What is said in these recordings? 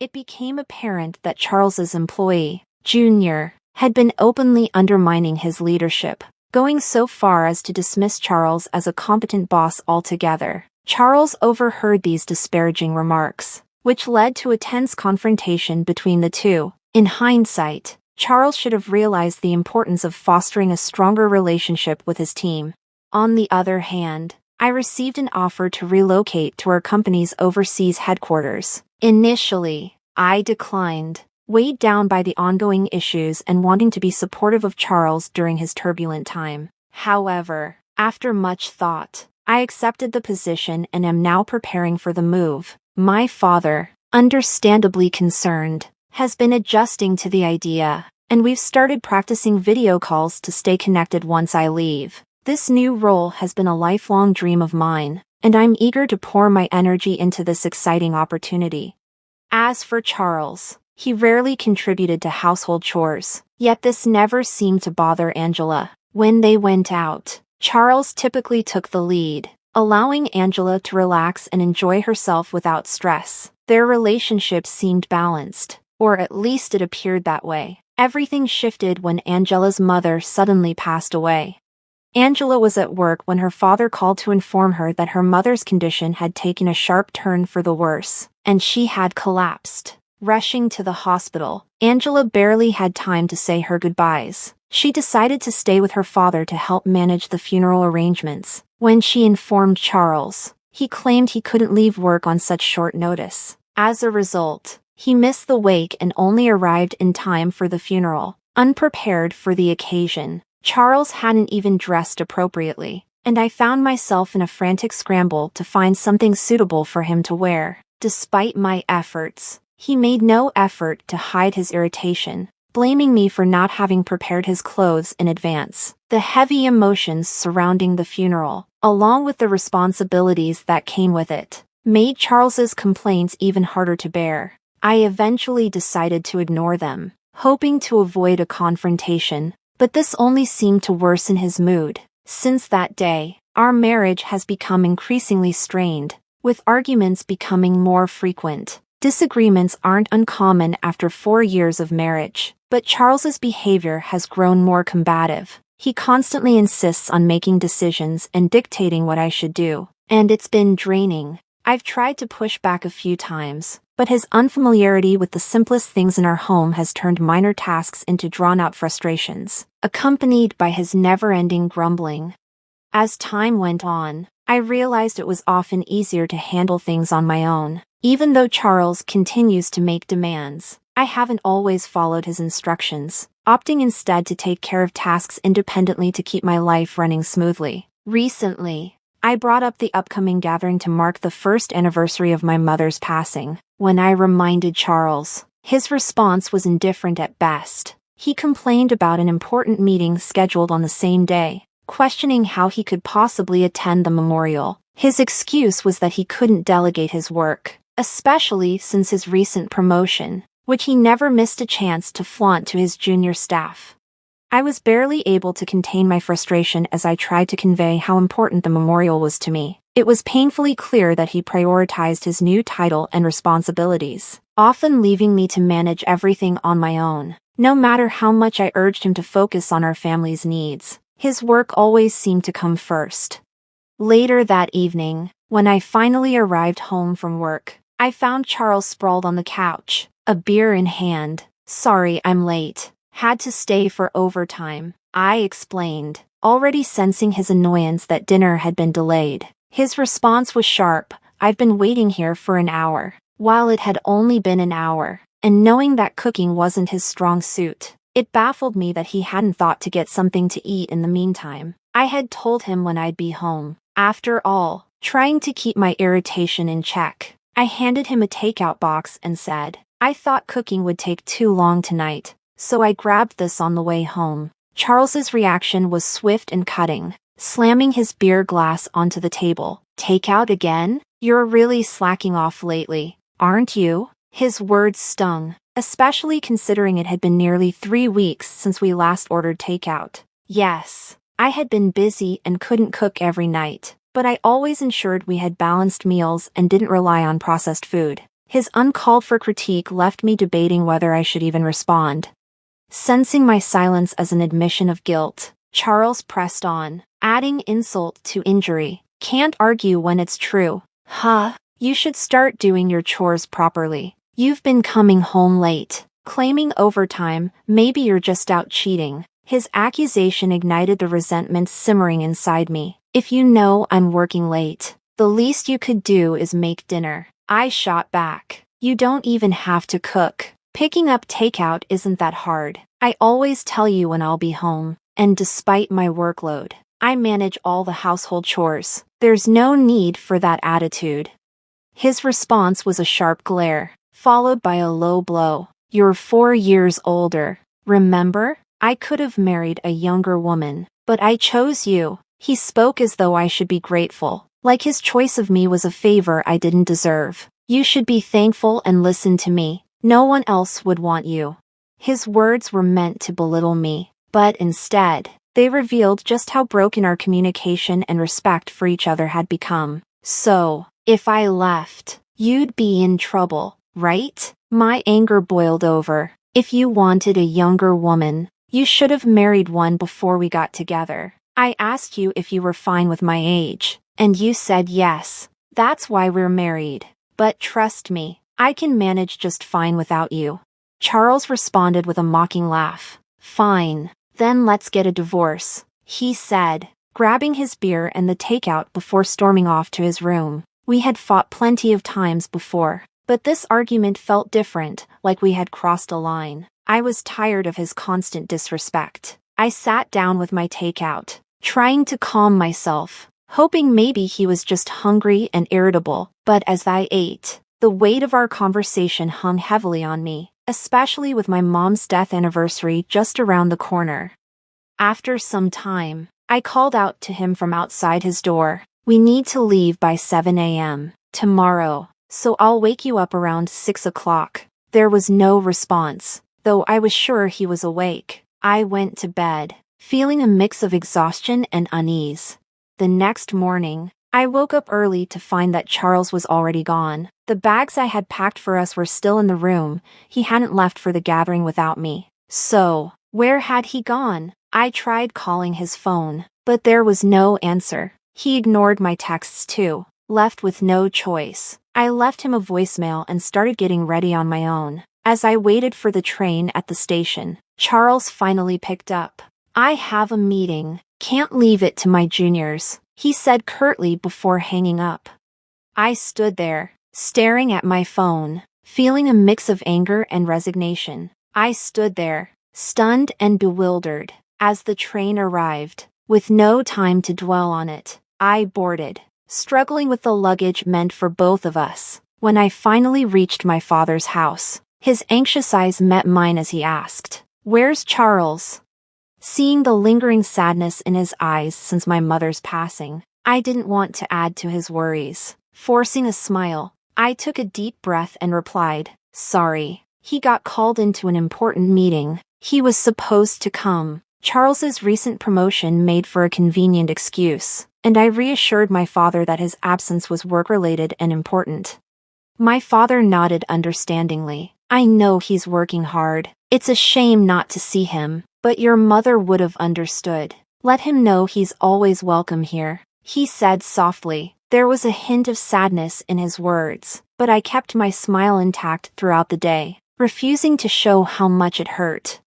it became apparent that Charles's employee, Junior, had been openly undermining his leadership, going so far as to dismiss Charles as a competent boss altogether. Charles overheard these disparaging remarks, which led to a tense confrontation between the two. In hindsight, Charles should have realized the importance of fostering a stronger relationship with his team. On the other hand, I received an offer to relocate to our company's overseas headquarters. Initially, I declined, weighed down by the ongoing issues and wanting to be supportive of Charles during his turbulent time. However, after much thought, I accepted the position and am now preparing for the move. My father, understandably concerned, has been adjusting to the idea, and we've started practicing video calls to stay connected once I leave. This new role has been a lifelong dream of mine, and I'm eager to pour my energy into this exciting opportunity. As for Charles, he rarely contributed to household chores, yet this never seemed to bother Angela. When they went out, Charles typically took the lead, allowing Angela to relax and enjoy herself without stress. Their relationship seemed balanced, or at least it appeared that way. Everything shifted when Angela's mother suddenly passed away. Angela was at work when her father called to inform her that her mother's condition had taken a sharp turn for the worse, and she had collapsed. Rushing to the hospital, Angela barely had time to say her goodbyes. She decided to stay with her father to help manage the funeral arrangements. When she informed Charles, he claimed he couldn't leave work on such short notice. As a result, he missed the wake and only arrived in time for the funeral. Unprepared for the occasion, Charles hadn't even dressed appropriately, and I found myself in a frantic scramble to find something suitable for him to wear. Despite my efforts, he made no effort to hide his irritation, blaming me for not having prepared his clothes in advance. The heavy emotions surrounding the funeral, along with the responsibilities that came with it, made Charles's complaints even harder to bear. I eventually decided to ignore them, hoping to avoid a confrontation, but this only seemed to worsen his mood. Since that day, our marriage has become increasingly strained, with arguments becoming more frequent. Disagreements aren't uncommon after 4 years of marriage, but Charles's behavior has grown more combative. He constantly insists on making decisions and dictating what I should do, and it's been draining. I've tried to push back a few times, but his unfamiliarity with the simplest things in our home has turned minor tasks into drawn-out frustrations, accompanied by his never-ending grumbling. As time went on, I realized it was often easier to handle things on my own. Even though Charles continues to make demands, I haven't always followed his instructions, opting instead to take care of tasks independently to keep my life running smoothly. Recently, I brought up the upcoming gathering to mark the first anniversary of my mother's passing. When I reminded Charles, his response was indifferent at best. He complained about an important meeting scheduled on the same day, questioning how he could possibly attend the memorial. His excuse was that he couldn't delegate his work, especially since his recent promotion, which he never missed a chance to flaunt to his junior staff. I was barely able to contain my frustration as I tried to convey how important the memorial was to me. It was painfully clear that he prioritized his new title and responsibilities, often leaving me to manage everything on my own. No matter how much I urged him to focus on our family's needs, his work always seemed to come first. Later that evening, when I finally arrived home from work, I found Charles sprawled on the couch, a beer in hand. "Sorry I'm late. Had to stay for overtime," I explained, already sensing his annoyance that dinner had been delayed. His response was sharp. "I've been waiting here for an hour." While it had only been an hour, and knowing that cooking wasn't his strong suit, it baffled me that he hadn't thought to get something to eat in the meantime. I had told him when I'd be home. After all, trying to keep my irritation in check, I handed him a takeout box and said, "I thought cooking would take too long tonight, so I grabbed this on the way home." Charles's reaction was swift and cutting, slamming his beer glass onto the table. "Takeout again? You're really slacking off lately, aren't you?" His words stung, especially considering it had been nearly 3 weeks since we last ordered takeout. Yes, I had been busy and couldn't cook every night, but I always ensured we had balanced meals and didn't rely on processed food. His uncalled for critique left me debating whether I should even respond. Sensing my silence as an admission of guilt, Charles pressed on, adding insult to injury. Can't argue when it's true. Huh? You should start doing your chores properly. You've been coming home late, claiming overtime. Maybe you're just out cheating. His accusation ignited the resentment simmering inside me. If you know I'm working late, the least you could do is make dinner. I shot back. You don't even have to cook. Picking up takeout isn't that hard. I always tell you when I'll be home, and despite my workload, I manage all the household chores. There's no need for that attitude. His response was a sharp glare, followed by a low blow. You're 4 years older. Remember? I could have married a younger woman, but I chose you. He spoke as though I should be grateful, like his choice of me was a favor I didn't deserve. You should be thankful and listen to me. No one else would want you. His words were meant to belittle me, but instead, they revealed just how broken our communication and respect for each other had become. So, if I left, you'd be in trouble, right? My anger boiled over. If you wanted a younger woman, you should have married one before we got together. I asked you if you were fine with my age, and you said yes. That's why we're married. But trust me, I can manage just fine without you. Charles responded with a mocking laugh. Fine, then let's get a divorce, he said, grabbing his beer and the takeout before storming off to his room. We had fought plenty of times before, but this argument felt different, like we had crossed a line. I was tired of his constant disrespect. I sat down with my takeout, trying to calm myself, hoping maybe he was just hungry and irritable. But as I ate, the weight of our conversation hung heavily on me, especially with my mom's death anniversary just around the corner. After some time, I called out to him from outside his door. We need to leave by 7 a.m. tomorrow, so I'll wake you up around 6 o'clock. There was no response, though I was sure he was awake. I went to bed, feeling a mix of exhaustion and unease. The next morning, I woke up early to find that Charles was already gone. The bags I had packed for us were still in the room. He hadn't left for the gathering without me. So, where had he gone? I tried calling his phone, but there was no answer. He ignored my texts too. Left with no choice, I left him a voicemail and started getting ready on my own. As I waited for the train at the station, Charles finally picked up. I have a meeting. Can't leave it to my juniors, he said curtly before hanging up. I stood there, staring at my phone, feeling a mix of anger and resignation. I stood there, stunned and bewildered, as the train arrived. With no time to dwell on it, I boarded, struggling with the luggage meant for both of us. When I finally reached my father's house, his anxious eyes met mine as he asked, "Where's Charles?" Seeing the lingering sadness in his eyes since my mother's passing, I didn't want to add to his worries. Forcing a smile, I took a deep breath and replied, "Sorry. He got called into an important meeting. He was supposed to come." Charles's recent promotion made for a convenient excuse, and I reassured my father that his absence was work-related and important. My father nodded understandingly. "I know he's working hard. It's a shame not to see him, but your mother would have understood. Let him know he's always welcome here," he said softly. There was a hint of sadness in his words, but I kept my smile intact throughout the day, refusing to show how much it hurt.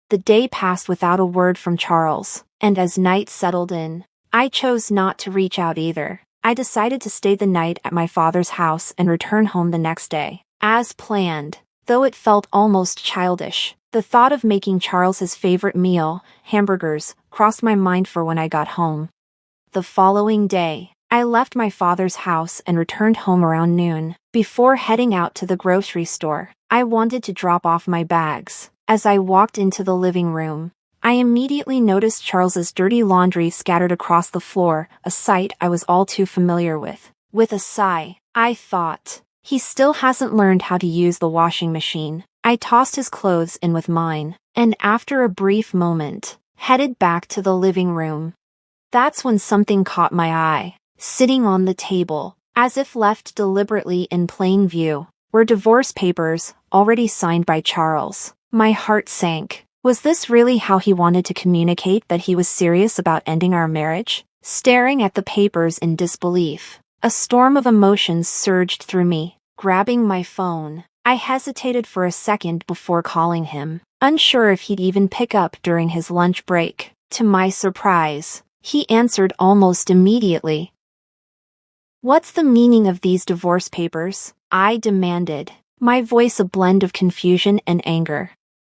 The day passed without a word from Charles, and as night settled in, I chose not to reach out either. I decided to stay the night at my father's house and return home the next day. As planned, though it felt almost childish, the thought of making Charles his favorite meal, hamburgers, crossed my mind for when I got home. The following day, I left my father's house and returned home around noon. Before heading out to the grocery store, I wanted to drop off my bags. As I walked into the living room, I immediately noticed Charles's dirty laundry scattered across the floor, a sight I was all too familiar with. With a sigh, I thought, he still hasn't learned how to use the washing machine. I tossed his clothes in with mine, and after a brief moment, headed back to the living room. That's when something caught my eye. Sitting on the table, as if left deliberately in plain view, were divorce papers, already signed by Charles. My heart sank. Was this really how he wanted to communicate that he was serious about ending our marriage? Staring at the papers in disbelief, a storm of emotions surged through me. Grabbing my phone, I hesitated for a second before calling him, unsure if he'd even pick up during his lunch break. To my surprise, he answered almost immediately. "What's the meaning of these divorce papers?" I demanded, my voice a blend of confusion and anger.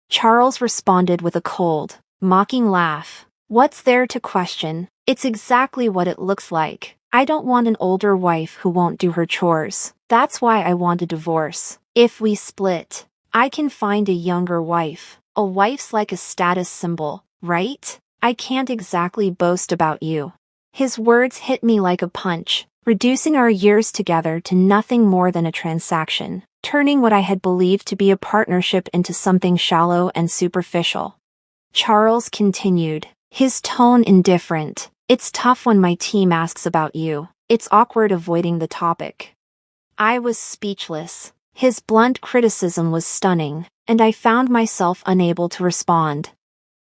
Charles responded with a cold, mocking laugh. "What's there to question? It's exactly what it looks like. I don't want an older wife who won't do her chores. That's why I want a divorce. If we split, I can find a younger wife. A wife's like a status symbol, right? I can't exactly boast about you." His words hit me like a punch, reducing our years together to nothing more than a transaction, turning what I had believed to be a partnership into something shallow and superficial. Charles continued, his tone indifferent. "It's tough when my team asks about you. It's awkward avoiding the topic." I was speechless. His blunt criticism was stunning, and I found myself unable to respond.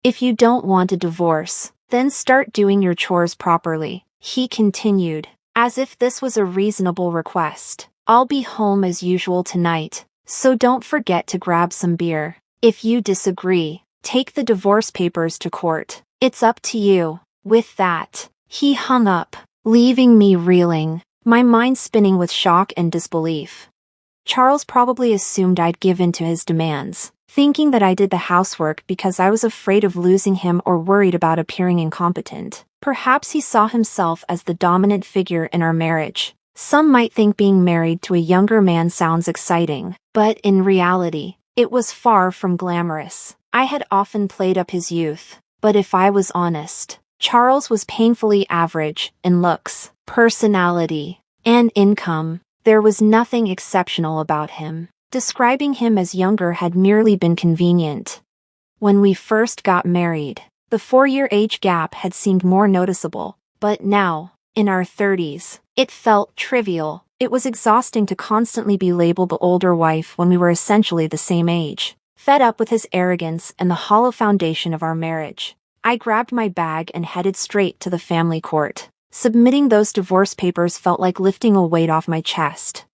"If you don't want a divorce, then start doing your chores properly," he continued, as if this was a reasonable request. "I'll be home as usual tonight, so don't forget to grab some beer. If you disagree, take the divorce papers to court. It's up to you." With that, he hung up, leaving me reeling, my mind spinning with shock and disbelief. Charles probably assumed I'd give in to his demands, thinking that I did the housework because I was afraid of losing him or worried about appearing incompetent. Perhaps he saw himself as the dominant figure in our marriage. Some might think being married to a younger man sounds exciting, but in reality, it was far from glamorous. I had often played up his youth, but if I was honest, Charles was painfully average in looks, personality, and income. There was nothing exceptional about him. Describing him as younger had merely been convenient. When we first got married, the 4-year age gap had seemed more noticeable, but now, in our 30s, it felt trivial. It was exhausting to constantly be labeled the older wife when we were essentially the same age. Fed up with his arrogance and the hollow foundation of our marriage, I grabbed my bag and headed straight to the family court. Submitting those divorce papers felt like lifting a weight off my chest.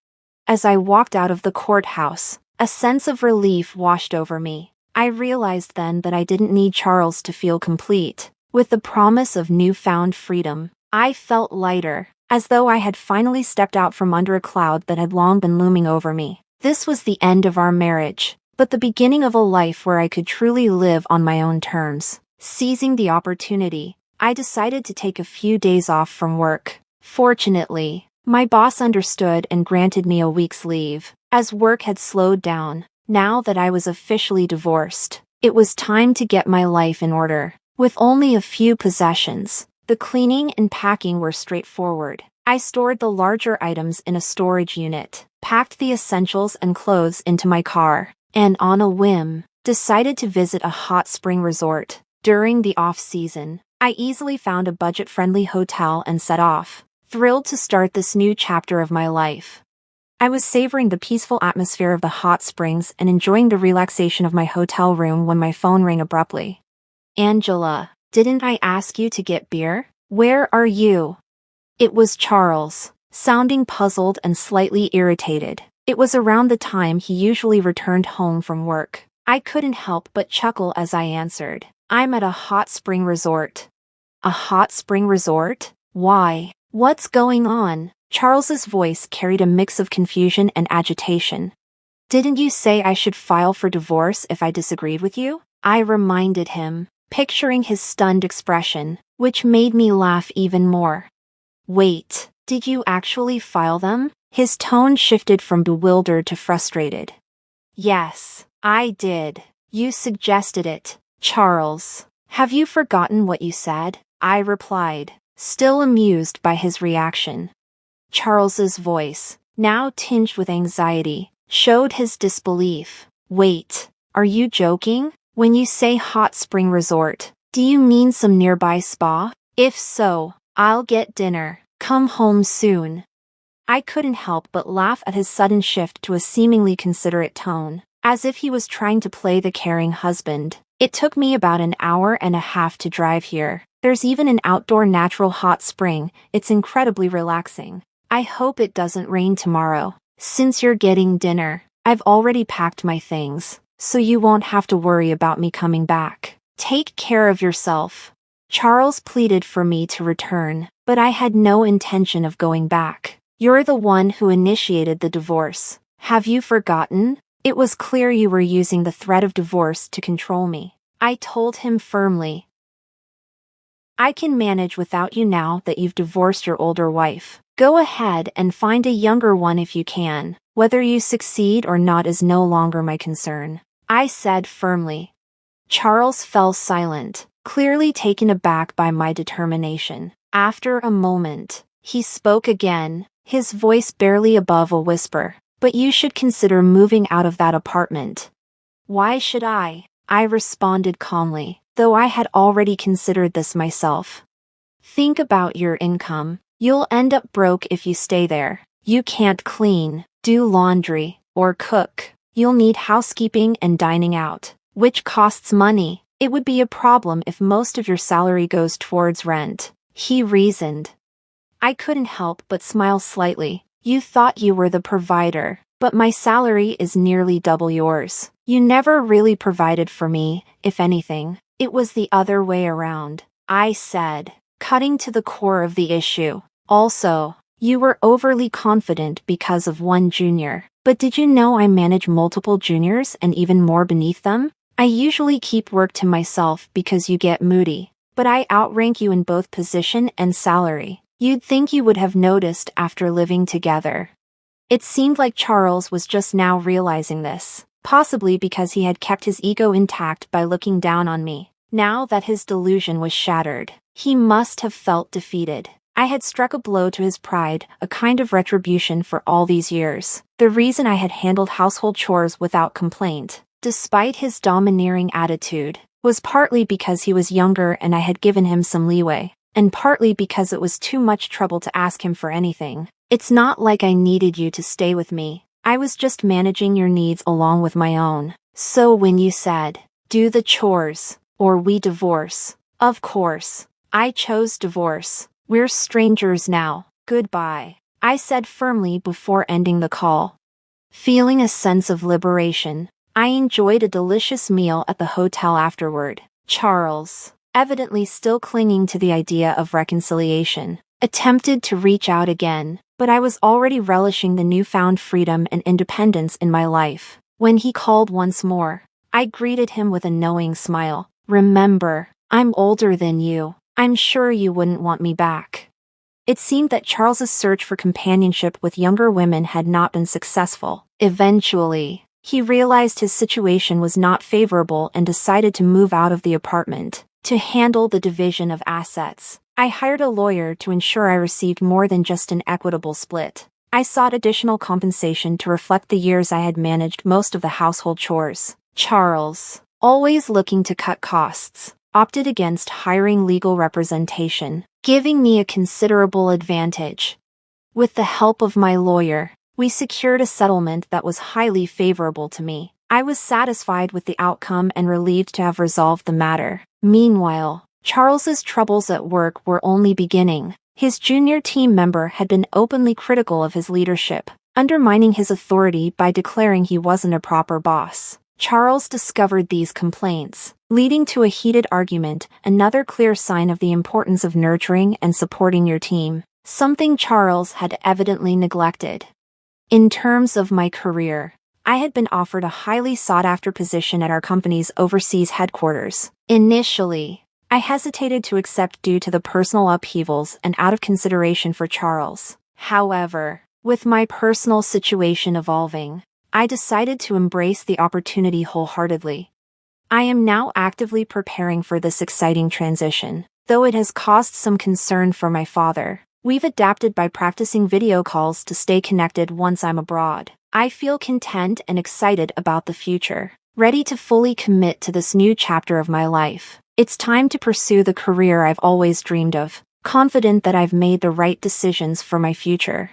As I walked out of the courthouse, a sense of relief washed over me. I realized then that I didn't need Charles to feel complete. With the promise of newfound freedom, I felt lighter, as though I had finally stepped out from under a cloud that had long been looming over me. This was the end of our marriage, but the beginning of a life where I could truly live on my own terms. Seizing the opportunity, I decided to take a few days off from work. Fortunately, my boss understood and granted me a week's leave, as work had slowed down. Now that I was officially divorced, it was time to get my life in order. With only a few possessions, the cleaning and packing were straightforward. I stored the larger items in a storage unit, packed the essentials and clothes into my car, and on a whim, decided to visit a hot spring resort. During the off-season, I easily found a budget-friendly hotel and set off, thrilled to start this new chapter of my life. I was savoring the peaceful atmosphere of the hot springs and enjoying the relaxation of my hotel room when my phone rang abruptly. "Angela, didn't I ask you to get beer? Where are you?" It was Charles, sounding puzzled and slightly irritated. It was around the time he usually returned home from work. I couldn't help but chuckle as I answered, "I'm at a hot spring resort." "A hot spring resort? Why? What's going on?" Charles's voice carried a mix of confusion and agitation. "Didn't you say I should file for divorce if I disagreed with you?" I reminded him, picturing his stunned expression, which made me laugh even more. "Wait, did you actually file them?" His tone shifted from bewildered to frustrated. "Yes, I did. You suggested it, Charles. Have you forgotten what you said?" I replied, still amused by his reaction. Charles's voice, now tinged with anxiety, showed his disbelief. "Wait, are you joking? When you say hot spring resort, do you mean some nearby spa? If so, I'll get dinner. Come home soon." I couldn't help but laugh at his sudden shift to a seemingly considerate tone, as if he was trying to play the caring husband. It took me about an hour and a half to drive here. There's even an outdoor natural hot spring. It's incredibly relaxing. I hope it doesn't rain tomorrow. Since you're getting dinner, I've already packed my things, so you won't have to worry about me coming back. Take care of yourself. Charles pleaded for me to return, but I had no intention of going back. You're the one who initiated the divorce. Have you forgotten? It was clear you were using the threat of divorce to control me. I told him firmly. I can manage without you now that you've divorced your older wife. Go ahead and find a younger one if you can. Whether you succeed or not is no longer my concern, I said firmly. Charles fell silent, clearly taken aback by my determination. After a moment, he spoke again, his voice barely above a whisper. But you should consider moving out of that apartment. Why should I? I responded calmly, though I had already considered this myself. Think about your income. You'll end up broke if you stay there. You can't clean, do laundry, or cook. You'll need housekeeping and dining out, which costs money. It would be a problem if most of your salary goes towards rent, he reasoned. I couldn't help but smile slightly. You thought you were the provider, but my salary is nearly double yours. You never really provided for me, if anything. It was the other way around, I said, cutting to the core of the issue. Also, you were overly confident because of one junior. But did you know I manage multiple juniors and even more beneath them? I usually keep work to myself because you get moody, but I outrank you in both position and salary. You'd think you would have noticed after living together. It seemed like Charles was just now realizing this, possibly because he had kept his ego intact by looking down on me. Now that his delusion was shattered, he must have felt defeated. I had struck a blow to his pride, a kind of retribution for all these years. The reason I had handled household chores without complaint, despite his domineering attitude, was partly because he was younger and I had given him some leeway, and partly because it was too much trouble to ask him for anything. It's not like I needed you to stay with me. I was just managing your needs along with my own. So when you said, do the chores, or we divorce, of course, I chose divorce. We're strangers now. Goodbye, I said firmly before ending the call. Feeling a sense of liberation, I enjoyed a delicious meal at the hotel afterward. Charles, evidently still clinging to the idea of reconciliation, attempted to reach out again, but I was already relishing the newfound freedom and independence in my life. When he called once more, I greeted him with a knowing smile. Remember, I'm older than you. I'm sure you wouldn't want me back. It seemed that Charles's search for companionship with younger women had not been successful. Eventually, he realized his situation was not favorable and decided to move out of the apartment. To handle the division of assets, I hired a lawyer to ensure I received more than just an equitable split. I sought additional compensation to reflect the years I had managed most of the household chores. Charles, always looking to cut costs, opted against hiring legal representation, giving me a considerable advantage. With the help of my lawyer, we secured a settlement that was highly favorable to me. I was satisfied with the outcome and relieved to have resolved the matter. Meanwhile, Charles's troubles at work were only beginning. His junior team member had been openly critical of his leadership, undermining his authority by declaring he wasn't a proper boss. Charles discovered these complaints, leading to a heated argument, another clear sign of the importance of nurturing and supporting your team, something Charles had evidently neglected. In terms of my career, I had been offered a highly sought-after position at our company's overseas headquarters. Initially, I hesitated to accept due to the personal upheavals and out of consideration for Charles. However, with my personal situation evolving, I decided to embrace the opportunity wholeheartedly. I am now actively preparing for this exciting transition, though it has caused some concern for my father. We've adapted by practicing video calls to stay connected once I'm abroad. I feel content and excited about the future, ready to fully commit to this new chapter of my life. It's time to pursue the career I've always dreamed of, confident that I've made the right decisions for my future.